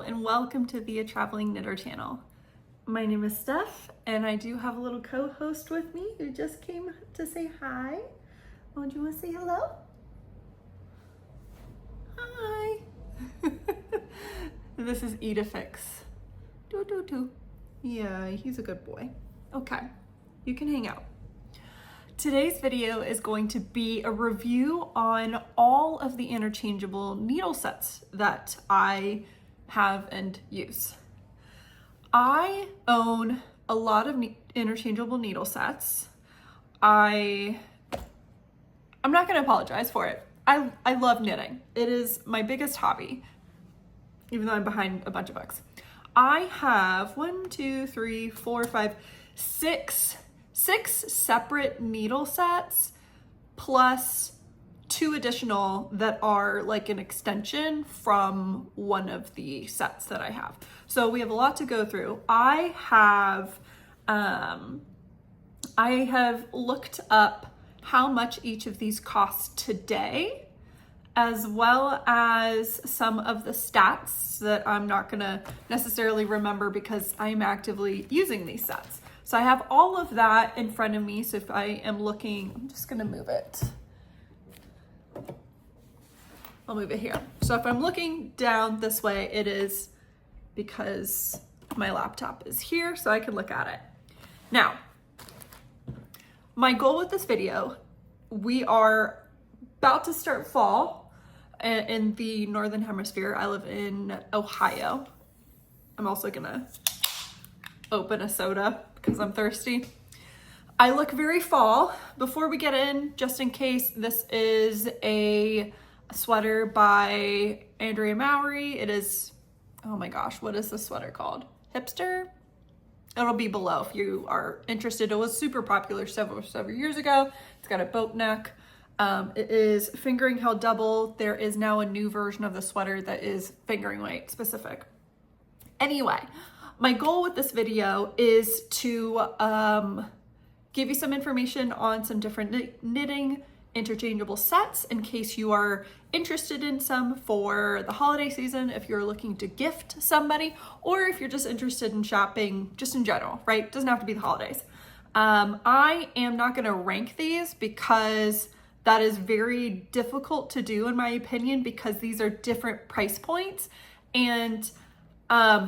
and welcome to the Traveling Knitter channel. My name is Steph and I do have a little co-host with me who just came to say hi. Oh, do you want to say hello? Hi. This is Knitpicks. Do. Yeah, he's a good boy. Okay, you can hang out. Today's video is going to be a review on all of the interchangeable needle sets that I have and use. I own a lot of interchangeable needle sets. I'm not going to apologize for it. I love knitting. It is my biggest hobby, even though I'm behind a bunch of books. I have 6 separate needle sets plus 2 additional that are like an extension from one of the sets that I have. So we have a lot to go through. I have looked up how much each of these cost today, as well as some of the stats that I'm not gonna necessarily remember because I'm actively using these sets. So I have all of that in front of me. So if I am looking, I'm just gonna move it. I'll move it here. So if I'm looking down this way, it is because my laptop is here so I can look at it. Now, my goal with this video, we are about to start fall in the Northern Hemisphere. I live in Ohio. I'm also gonna open a soda because I'm thirsty. I look very fall. Before we get in, just in case, this is a sweater by Andrea Mowry. It is, oh my gosh, what is this sweater called? Hipster? It'll be below if you are interested. It was super popular several years ago. It's got a boat neck. It is fingering held double. There is now a new version of the sweater that is fingering weight specific. Anyway, my goal with this video is to give you some information on some different knitting interchangeable sets in case you are interested in some for the holiday season, if you're looking to gift somebody, or if you're just interested in shopping just in general, right? It doesn't have to be the holidays. I am not going to rank these because that is very difficult to do in my opinion, because these are different price points. And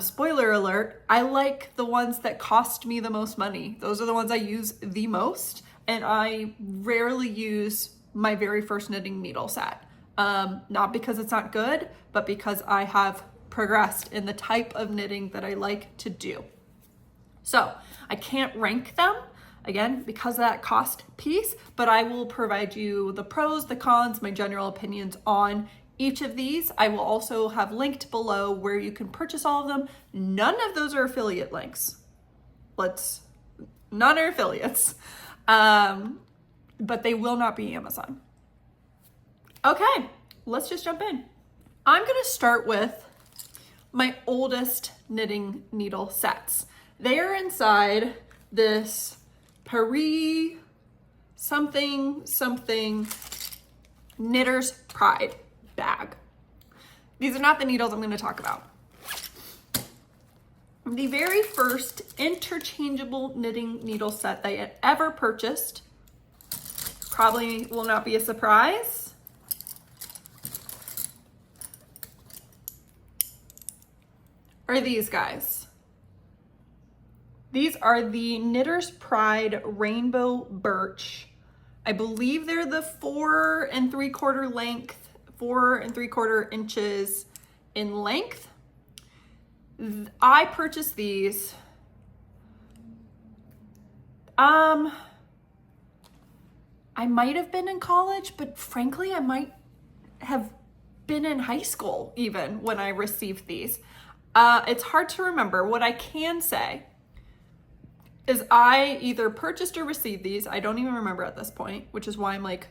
spoiler alert, I like the ones that cost me the most money. Those are the ones I use the most, and I rarely use my very first knitting needle set. Not because it's not good, but because I have progressed in the type of knitting that I like to do. So I can't rank them, again, because of that cost piece, but I will provide you the pros, the cons, my general opinions on each of these. I will also have linked below where you can purchase all of them. None of those are affiliate links. None are affiliates. But they will not be Amazon. Okay, let's just jump in. I'm gonna start with my oldest knitting needle sets. They are inside this Paris something Knitter's Pride bag. These are not the needles I'm gonna talk about. The very first interchangeable knitting needle set that I had ever purchased, probably will not be a surprise, are these guys. These are the Knitter's Pride Rainbow Birch. I believe they're the 4 3/4 length, 4 3/4 inches in length. I purchased these. I might have been in college, but frankly, I might have been in high school even when I received these. It's hard to remember. What I can say is I either purchased or received these. I don't even remember at this point, which is why I'm like,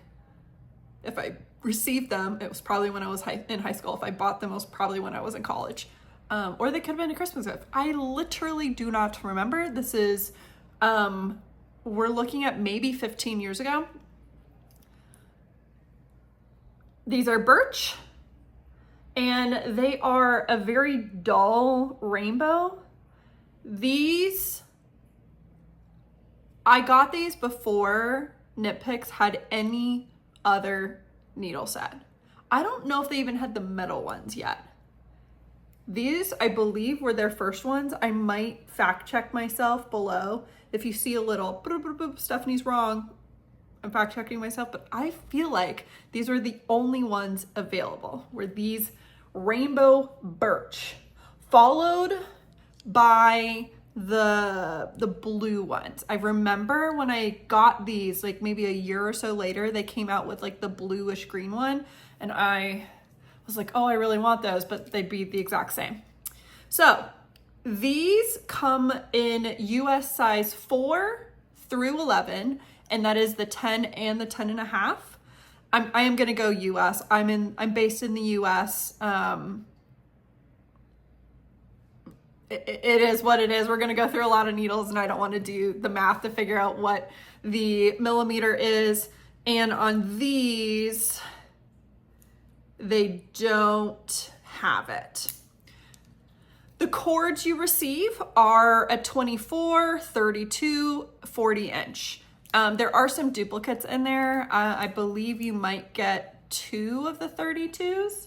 if I received them, it was probably when I was in high school. If I bought them, it was probably when I was in college. Or they could have been a Christmas gift. I literally do not remember. This is, we're looking at maybe 15 years ago. These are Birch. and they are a very dull rainbow. These, I got these before Knitpicks had any other needle set. I don't know if they even had the metal ones yet. These, I believe, were their first ones. I might fact check myself below. If you see a little, boop, boop, boop, Stephanie's wrong, I'm fact checking myself, but I feel like these were the only ones available, were these rainbow birch, followed by the blue ones. I remember when I got these, like maybe a year or so later, they came out with like the bluish green one, and I was like, oh, I really want those, but they'd be the exact same. So these come in US size 4 through 11, and that is the 10 and the 10.5. I am gonna go US. I'm based in the US. It is what it is. We're gonna go through a lot of needles, and I don't want to do the math to figure out what the millimeter is. And on these, they don't have it. The cords you receive are a 24, 32, 40 inch. There are some duplicates in there. I believe you might get 2 of the 32s,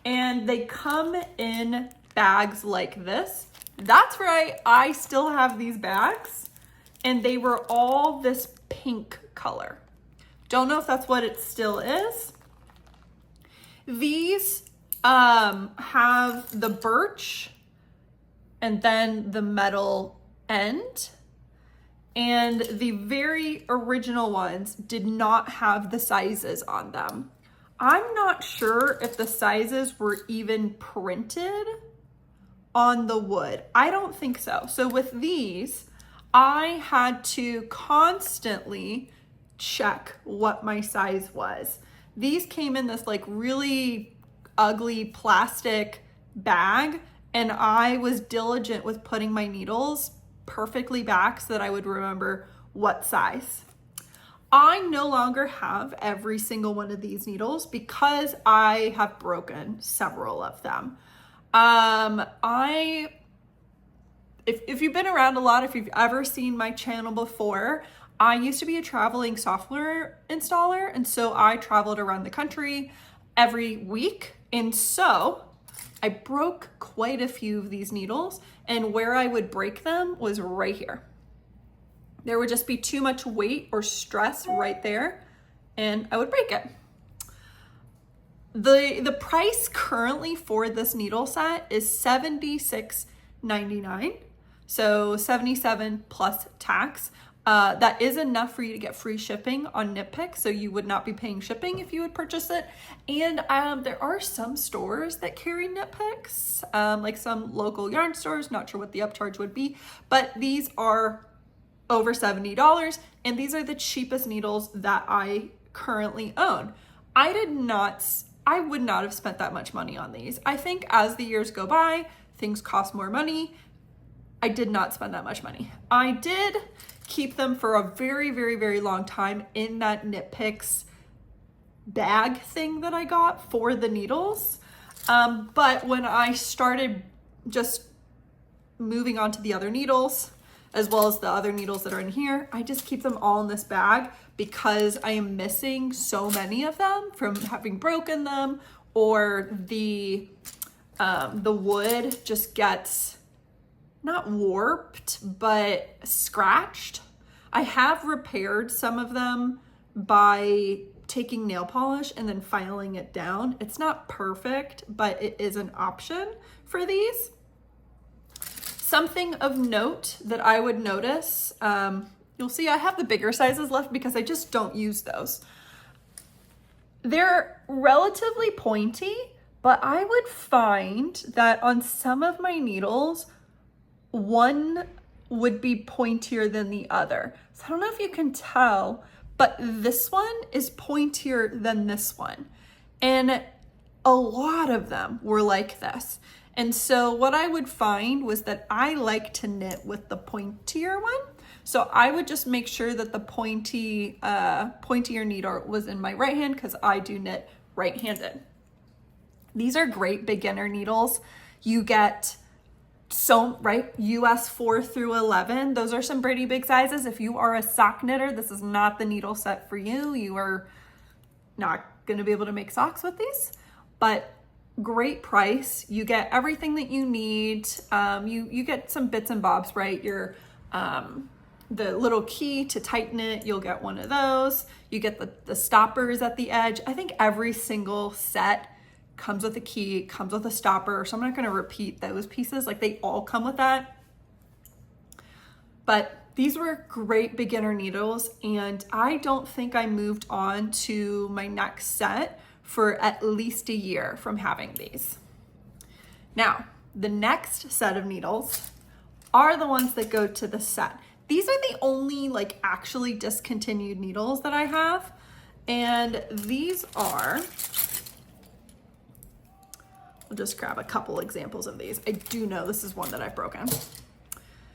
and they come in bags like this. That's right, I still have these bags, and they were all this pink color. Don't know if that's what it still is. These have the birch and then the metal end. And the very original ones did not have the sizes on them. I'm not sure if the sizes were even printed on the wood. I don't think so. So with these, I had to constantly check what my size was. These came in this like really ugly plastic bag, and I was diligent with putting my needles perfectly back so that I would remember what size. I no longer have every single one of these needles because I have broken several of them. If you've been around a lot, if you've ever seen my channel before, I used to be a traveling software installer, and so I traveled around the country every week, and so I broke quite a few of these needles, and where I would break them was right here. There would just be too much weight or stress right there, and I would break it. The price currently for this needle set is $76.99, so $77 plus tax. That is enough for you to get free shipping on Knitpicks, so you would not be paying shipping if you would purchase it. And there are some stores that carry Knitpicks, like some local yarn stores, not sure what the upcharge would be, but these are over $70, and these are the cheapest needles that I currently own. I would not have spent that much money on these. I think as the years go by, things cost more money. I did not spend that much money. I did keep them for a very, very, very long time in that Knitpicks bag thing that I got for the needles. But when I started just moving on to the other needles, as well as the other needles that are in here, I just keep them all in this bag because I am missing so many of them from having broken them, or the wood just gets not warped, but scratched. I have repaired some of them by taking nail polish and then filing it down. It's not perfect, but it is an option for these. Something of note that I would notice, you'll see I have the bigger sizes left because I just don't use those. They're relatively pointy, but I would find that on some of my needles, one would be pointier than the other. So I don't know if you can tell, but this one is pointier than this one. And a lot of them were like this. And so what I would find was that I like to knit with the pointier one. So I would just make sure that the pointier needle was in my right hand because I do knit right-handed. These are great beginner needles. You get right, US 4 through 11. Those are some pretty big sizes. If you are a sock knitter, this is not the needle set for you. You are not going to be able to make socks with these, but great price. You get everything that you need. You get some bits and bobs, right? Your the little key to tighten it, you'll get one of those. You get the stoppers at the edge. I think every single set comes with a key, comes with a stopper, so I'm not going to repeat those pieces. Like, they all come with that. But these were great beginner needles, and I don't think I moved on to my next set for at least a year from having these. Now, the next set of needles are the ones that go to the set. These are the only like actually discontinued needles that I have, and these are, I'll just grab a couple examples of these. I do know this is one that I've broken.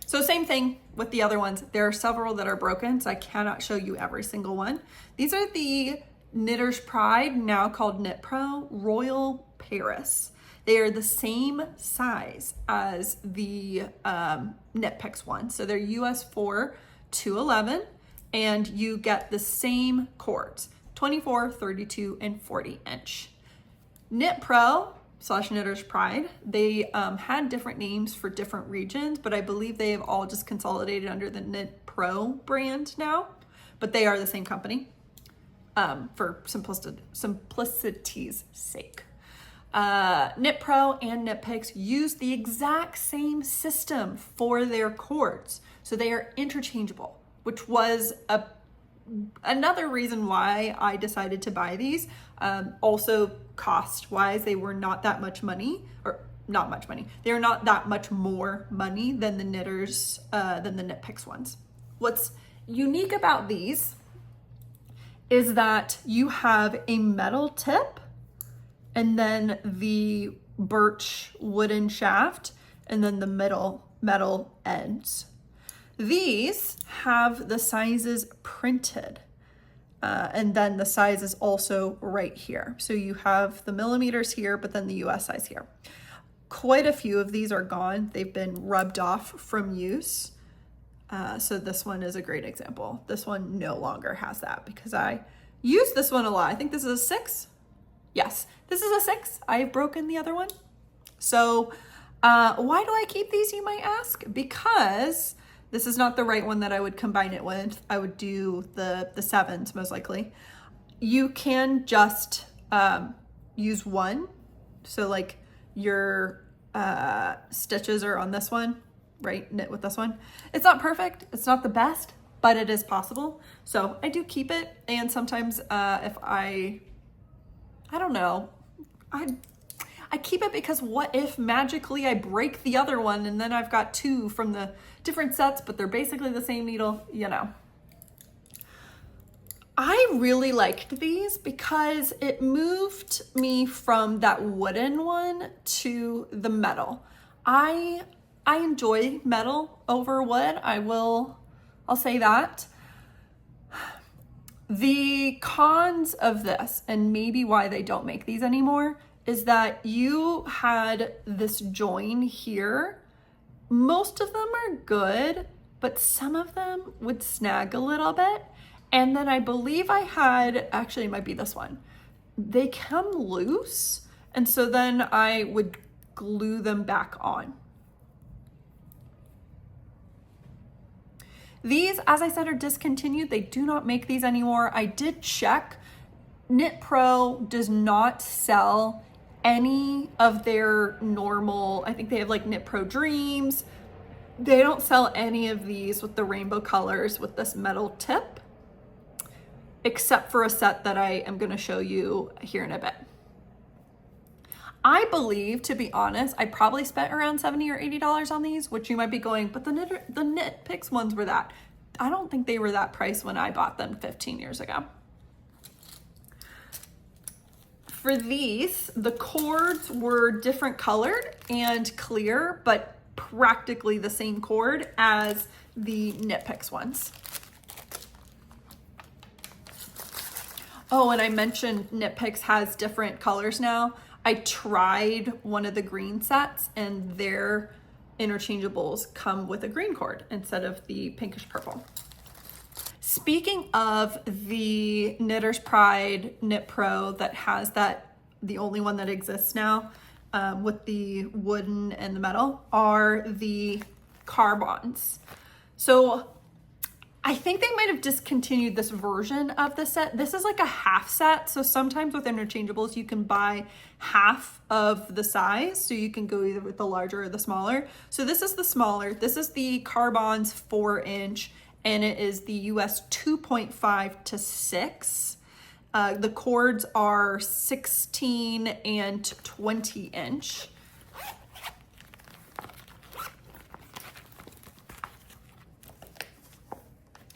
So same thing with the other ones. There are several that are broken, so I cannot show you every single one. These are the Knitter's Pride, now called KnitPro Royal Paris. They are the same size as the Knitpicks one. So they're US 4 to 11, and you get the same cords, 24, 32, and 40 inch. KnitPro / Knitter's Pride, they had different names for different regions, but I believe they have all just consolidated under the KnitPro brand now, but they are the same company for simplicity's sake. KnitPro and Knitpicks use the exact same system for their cords, so they are interchangeable, which was another reason why I decided to buy these. Also, cost-wise, they were not that much money, or not much money. They are not that much more money than the than the Knitpicks ones. What's unique about these is that you have a metal tip, and then the birch wooden shaft, and then the metal ends. These have the sizes printed, and then the size is also right here. So you have the millimeters here, but then the US size here. Quite a few of these are gone. They've been rubbed off from use. So this one is a great example. This one no longer has that because I use this one a lot. I think this is a 6. Yes, this is a 6. I've broken the other one. So why do I keep these, you might ask? Because this is not the right one that I would combine it with. I would do the 7s most likely. You can just use one. So like your stitches are on this one, right? Knit with this one. It's not perfect. It's not the best, but it is possible. So I do keep it. And sometimes if I don't know, I keep it because what if magically I break the other one and then I've got 2 from the different sets, but they're basically the same needle, you know. I really liked these because it moved me from that wooden one to the metal. I enjoy metal over wood. I'll say that. The cons of this, and maybe why they don't make these anymore, is that you had this join here. Most of them are good, but some of them would snag a little bit. And then I believe I had, actually it might be this one, they come loose, and so then I would glue them back on. These, as I said, are discontinued. They do not make these anymore. I did check. KnitPro does not sell any of their normal, I think they have like KnitPro Dreams. They don't sell any of these with the rainbow colors with this metal tip, except for a set that I am going to show you here in a bit. I believe, to be honest, I probably spent around $70 or $80 on these, which you might be going, but the Knitpicks ones were that. I don't think they were that price when I bought them 15 years ago. For these, the cords were different colored and clear, but practically the same cord as the Knitpicks ones. Oh, and I mentioned Knitpicks has different colors now. I tried one of the green sets and their interchangeables come with a green cord instead of the pinkish purple. Speaking of the Knitter's Pride KnitPro that has that, the only one that exists now with the wooden and the metal, are the Karbonz. So I think they might have discontinued this version of the set. This is like a half set. So sometimes with interchangeables, you can buy half of the size. So you can go either with the larger or the smaller. So this is the smaller. This is the Karbonz 4-inch, and it is the US 2.5 to 6. The cords are 16 and 20 inch.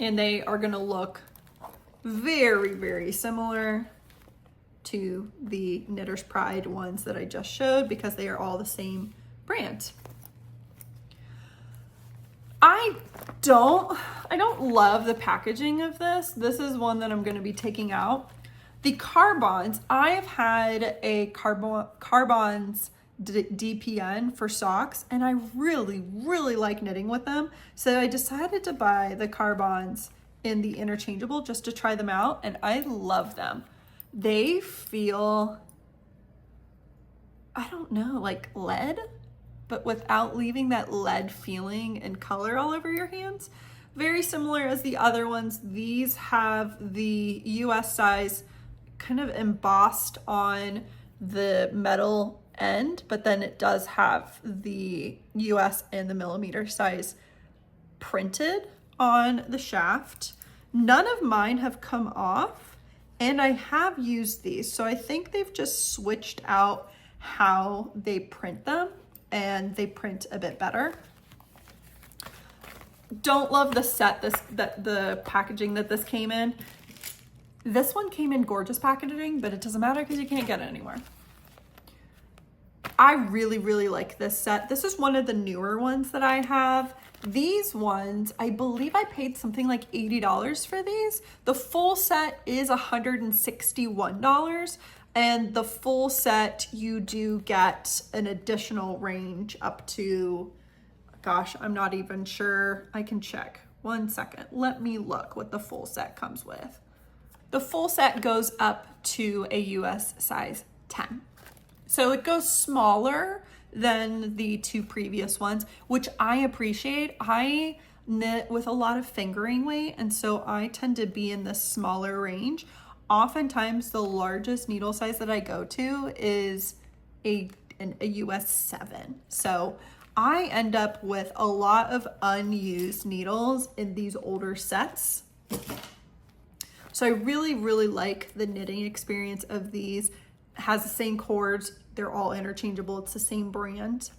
And they are gonna look very, very similar to the Knitter's Pride ones that I just showed because they are all the same brand. I don't love the packaging of this. This is one that I'm gonna be taking out. The Karbonz, I have had a Karbonz DPN for socks, and I really, really like knitting with them. So I decided to buy the Karbonz in the interchangeable just to try them out, and I love them. They feel, I don't know, like lead, but without leaving that lead feeling and color all over your hands. Very similar as the other ones. These have the US size kind of embossed on the metal end, but then it does have the US and the millimeter size printed on the shaft. None of mine have come off, and I have used these. So I think they've just switched out how they print them, and they print a bit better. Don't love the set, the packaging that this came in. This one came in gorgeous packaging, but it doesn't matter because you can't get it anywhere. I really, really like this set. This is one of the newer ones that I have. These ones, I believe I paid something like $80 for these. The full set is $161, and the full set, you do get an additional range up to, gosh, I'm not even sure. I can check. 1 second. Let me look what the full set comes with. The full set goes up to a US size 10. So it goes smaller than the two previous ones, which I appreciate. I knit with a lot of fingering weight, and so I tend to be in the smaller range. Oftentimes the largest needle size that I go to is a US 7. So I end up with a lot of unused needles in these older sets. So I really, really like the knitting experience of these. It has the same cords. They're all interchangeable. It's the same brand.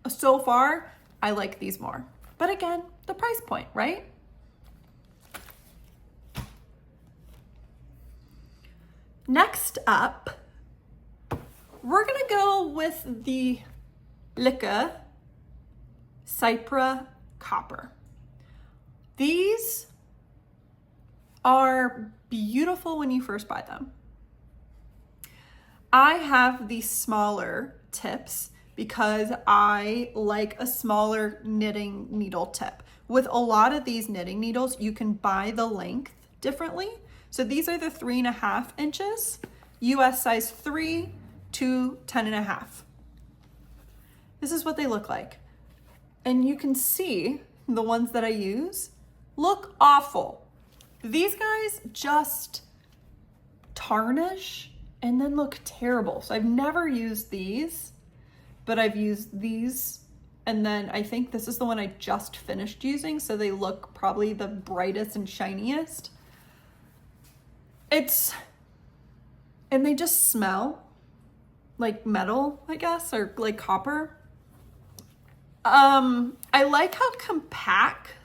So far, I like these more. But again, the price point, right? Next up, we're gonna go with the Lykke Cypra Copper. These are beautiful when you first buy them. I have the smaller tips because I like a smaller knitting needle tip. With a lot of these knitting needles, you can buy the length differently. So these are the 3.5 inches, US size 3 to 10.5. This is what they look like. And you can see the ones that I use look awful. These guys just tarnish and then look terrible. So I've never used these, but I've used these, and then I think this is the one I just finished using, so they look probably the brightest and shiniest. And they just smell like metal, I guess, or like copper. I like how compact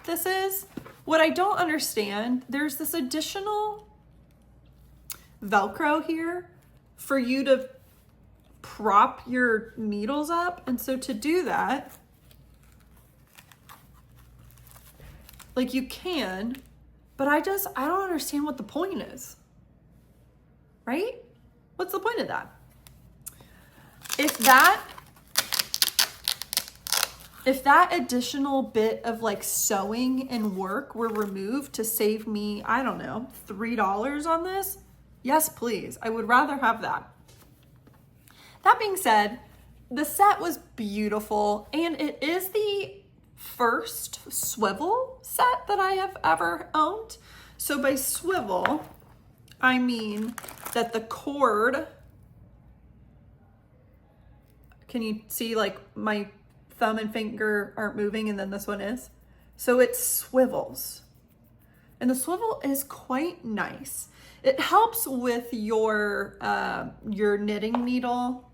this is. What I don't understand, there's this additional Velcro here for you to prop your needles up. And so to do that, like you can, But I don't understand what the point is, right? What's the point of that? If that additional bit of like sewing and work were removed to save me, I don't know, $3 on this, yes, please. I would rather have that. That being said, the set was beautiful, and it is the first swivel set that I have ever owned. So by swivel, I mean that the cord, can you see like my thumb and finger aren't moving and then this one is? So it swivels. And the swivel is quite nice. It helps with your knitting needle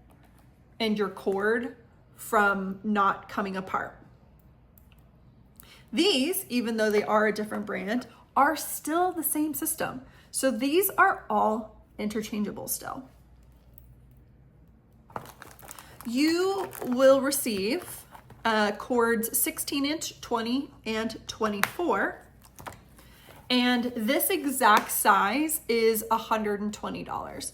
and your cord from not coming apart. These, even though they are a different brand, are still the same system. So these are all interchangeable still. You will receive cords 16-inch, 20, and 24. And this exact size is $120.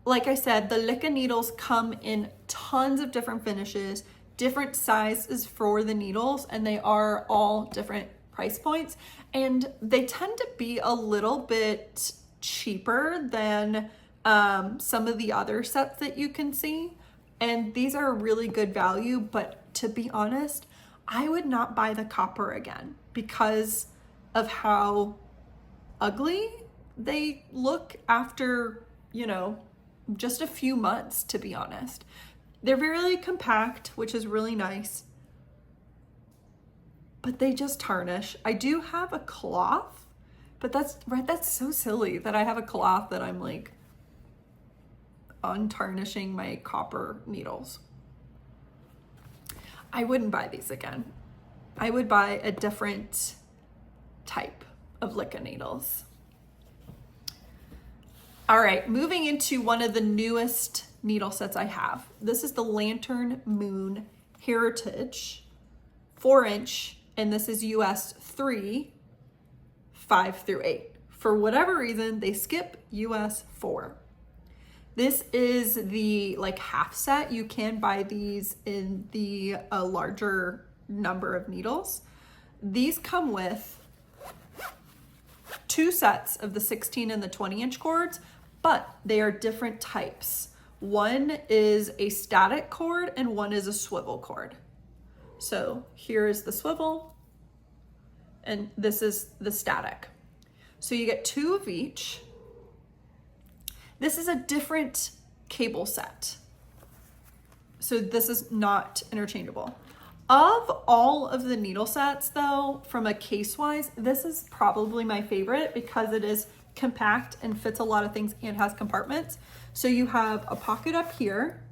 Like I said, the Lykke needles come in tons of different finishes, different sizes for the needles, and they are all different price points. And they tend to be a little bit cheaper than some of the other sets that you can see. And these are a really good value, but to be honest, I would not buy the copper again because of how ugly they look after, you know, just a few months, to be honest. They're really compact, which is really nice, but they just tarnish. I do have a cloth, but that's so silly that I have a cloth that I'm like untarnishing my copper needles. I wouldn't buy these again. I would buy a different type of Lykke needles. All right, moving into one of the newest needle sets I have. This is the Lantern Moon Heritage 4-inch, and this is US 3, 5 through 8. For whatever reason, they skip US 4. This is the like half set. You can buy these in the larger number of needles. These come with 2 sets of the 16 and the 20-inch cords, but they are different types. One is a static cord and one is a swivel cord. So here is the swivel and this is the static. So you get 2 of each. This is a different cable set. So this is not interchangeable. Of all of the needle sets though, from a case-wise, this is probably my favorite because it is compact and fits a lot of things and has compartments. So you have a pocket up here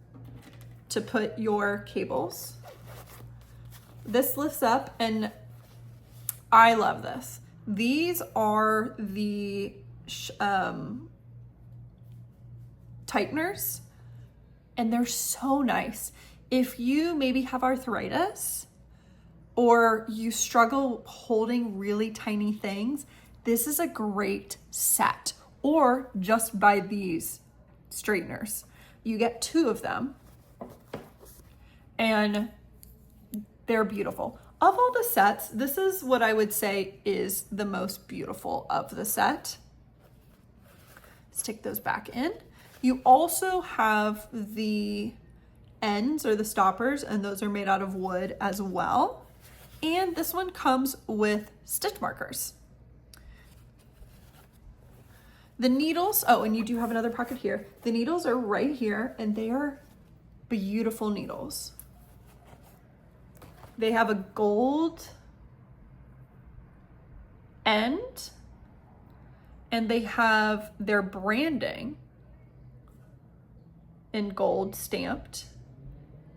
to put your cables. This lifts up and I love this. These are the tighteners and they're so nice. If you maybe have arthritis or you struggle holding really tiny things, this is a great set. Or just buy these straighteners. You get 2 of them and they're beautiful. Of all the sets, this is what I would say is the most beautiful of the set. Stick those back in. You also have the ends or the stoppers, and those are made out of wood as well. And this one comes with stitch markers. The needles, oh, and you do have another pocket here. The needles are right here and they are beautiful needles. They have a gold end and they have their branding in gold stamped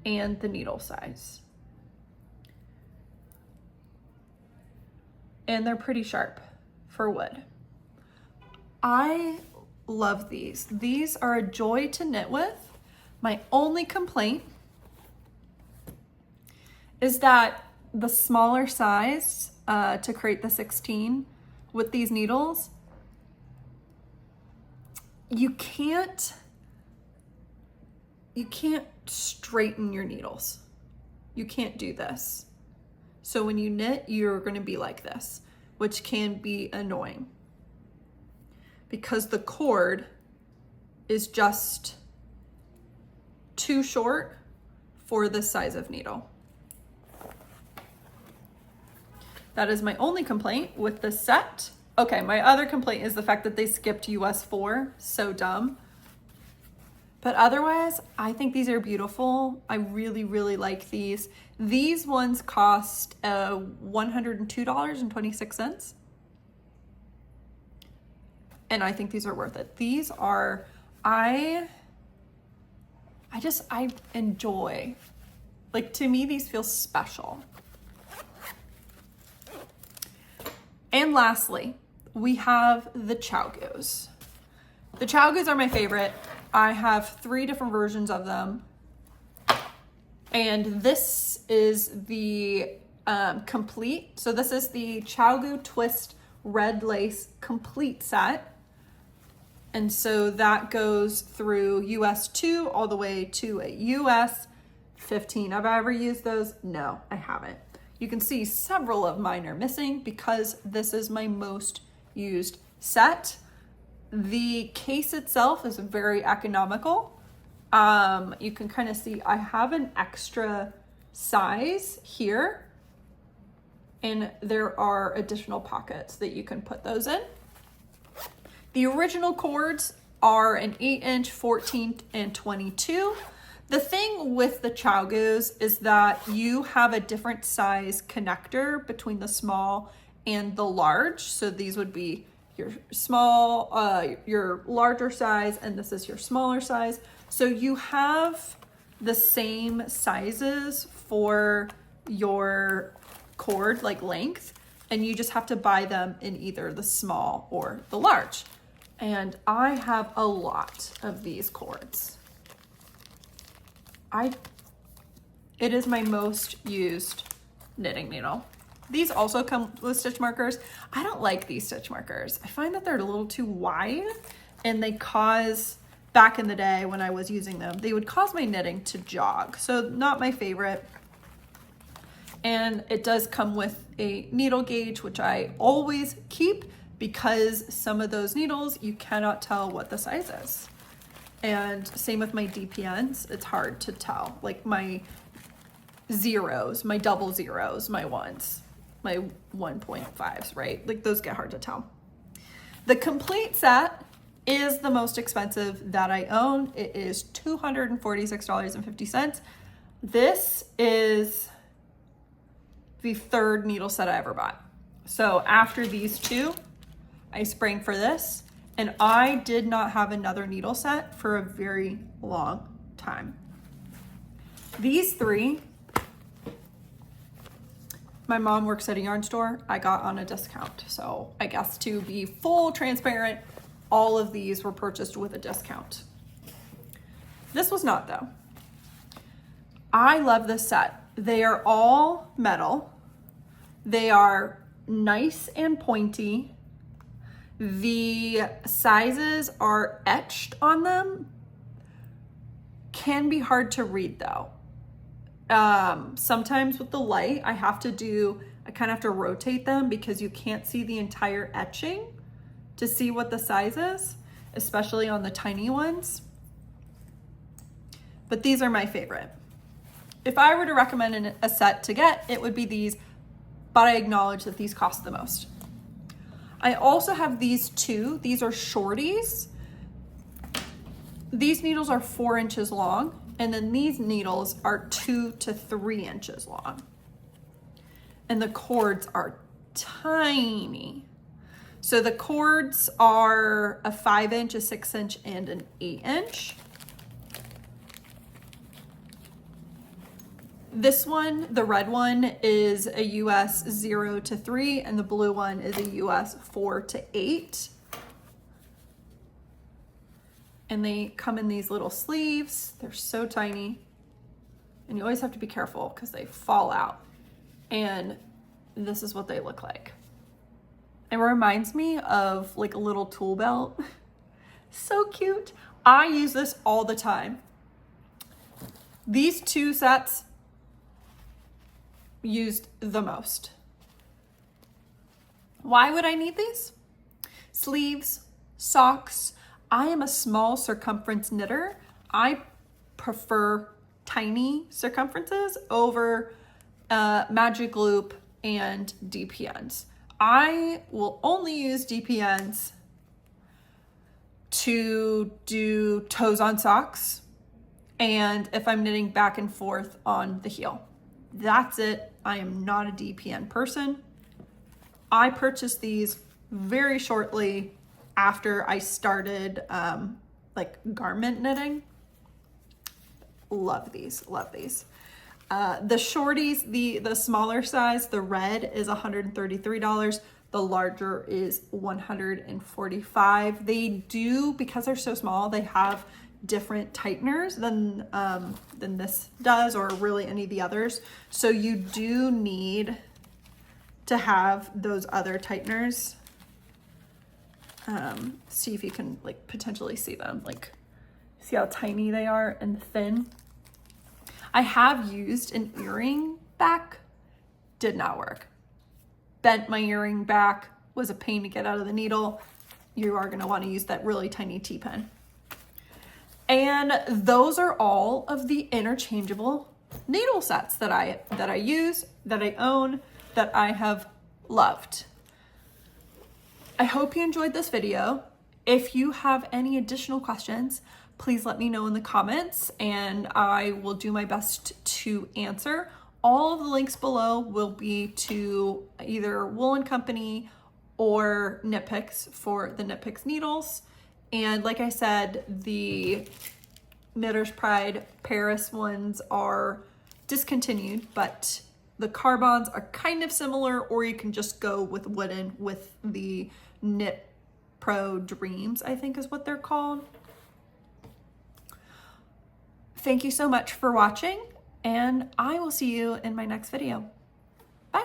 and the needle size. And they're pretty sharp for wood. I love these. These are a joy to knit with. My only complaint is that the smaller size to create the 16 with these needles, you can't straighten your needles. You can't do this. So when you knit, you're going to be like this, which can be annoying because the cord is just too short for this size of needle. That is my only complaint with this set. Okay, my other complaint is the fact that they skipped US 4. So dumb. But otherwise, I think these are beautiful. I really, really like these. These ones cost $102.26. And I think these are worth it. These are, I enjoy. Like, to me, these feel special. And lastly, we have the ChiaoGoos. The ChiaoGoos are my favorite. I have 3 different versions of them. And this is the complete. So this is the ChiaoGoo Twist Red Lace Complete Set. And so that goes through US 2 all the way to a US 15. Have I ever used those? No, I haven't. You can see several of mine are missing because this is my most used set. The case itself is very economical. You can kind of see I have an extra size here, and there are additional pockets that you can put those in. The original cords are an 8-inch, 14, and 22. The thing with the ChiaoGoos is that you have a different size connector between the small and the large. So these would be your small, your larger size, and this is your smaller size. So you have the same sizes for your cord, like length, and you just have to buy them in either the small or the large. And I have a lot of these cords. It is my most used knitting needle. These also come with stitch markers. I don't like these stitch markers. I find that they're a little too wide, and they cause, back in the day when I was using them, they would cause my knitting to jog. So not my favorite. And it does come with a needle gauge, which I always keep because some of those needles, you cannot tell what the size is. And same with my DPNs, it's hard to tell. Like my zeros, my double zeros, my ones, my 1.5s, right? Like those get hard to tell. The complete set is the most expensive that I own. It is $246.50. This is the 3rd needle set I ever bought. So after these 2, I sprang for this. And I did not have another needle set for a very long time. These 3, my mom works at a yarn store. I got on a discount. So I guess to be full transparent, all of these were purchased with a discount. This was not though. I love this set. They are all metal. They are nice and pointy. The sizes are etched on them. Can be hard to read though. Sometimes with the light, I kind of have to rotate them because you can't see the entire etching to see what the size is, especially on the tiny ones. But these are my favorite. If I were to recommend a set to get, it would be these, but I acknowledge that these cost the most. I also have these 2. These are Shorties. These needles are 4 inches long, and then these needles are 2 to 3 inches long. And the cords are tiny. So the cords are a 5-inch, a 6-inch, and an 8-inch. This one, the red one, is a US 0 to 3, and the blue one is a US 4 to 8. And they come in these little sleeves. They're so tiny. And you always have to be careful because they fall out. And this is what they look like. It reminds me of like a little tool belt. So cute. I use this all the time. These two sets used the most. Why would I need these? Sleeves, socks. I am a small circumference knitter. I prefer tiny circumferences over magic loop and DPNs. I will only use DPNs to do toes on socks and if I'm knitting back and forth on the heel. That's it. I am not a DPN person. I purchased these very shortly after I started like garment knitting. Love these, love these. The Shorties, the smaller size, the red is $133. The larger is $145. They do, because they're so small, they have different tighteners than this does, or really any of the others. So you do need to have those other tighteners. See if you can like potentially see them, like see how tiny they are and thin. I have used an earring back, did not work. Bent my earring back, was a pain to get out of the needle. You are gonna wanna use that really tiny T-pen. And those are all of the interchangeable needle sets that I use, that I own, that I have loved. I hope you enjoyed this video. If you have any additional questions, please let me know in the comments and I will do my best to answer. All of the links below will be to either Wool & Company or Knitpicks for the Knitpicks needles. And like I said, the Knitter's Pride Paris ones are discontinued, but the Karbonz are kind of similar, or you can just go with wooden with the KnitPro Dreams, I think is what they're called. Thank you so much for watching, and I will see you in my next video. Bye.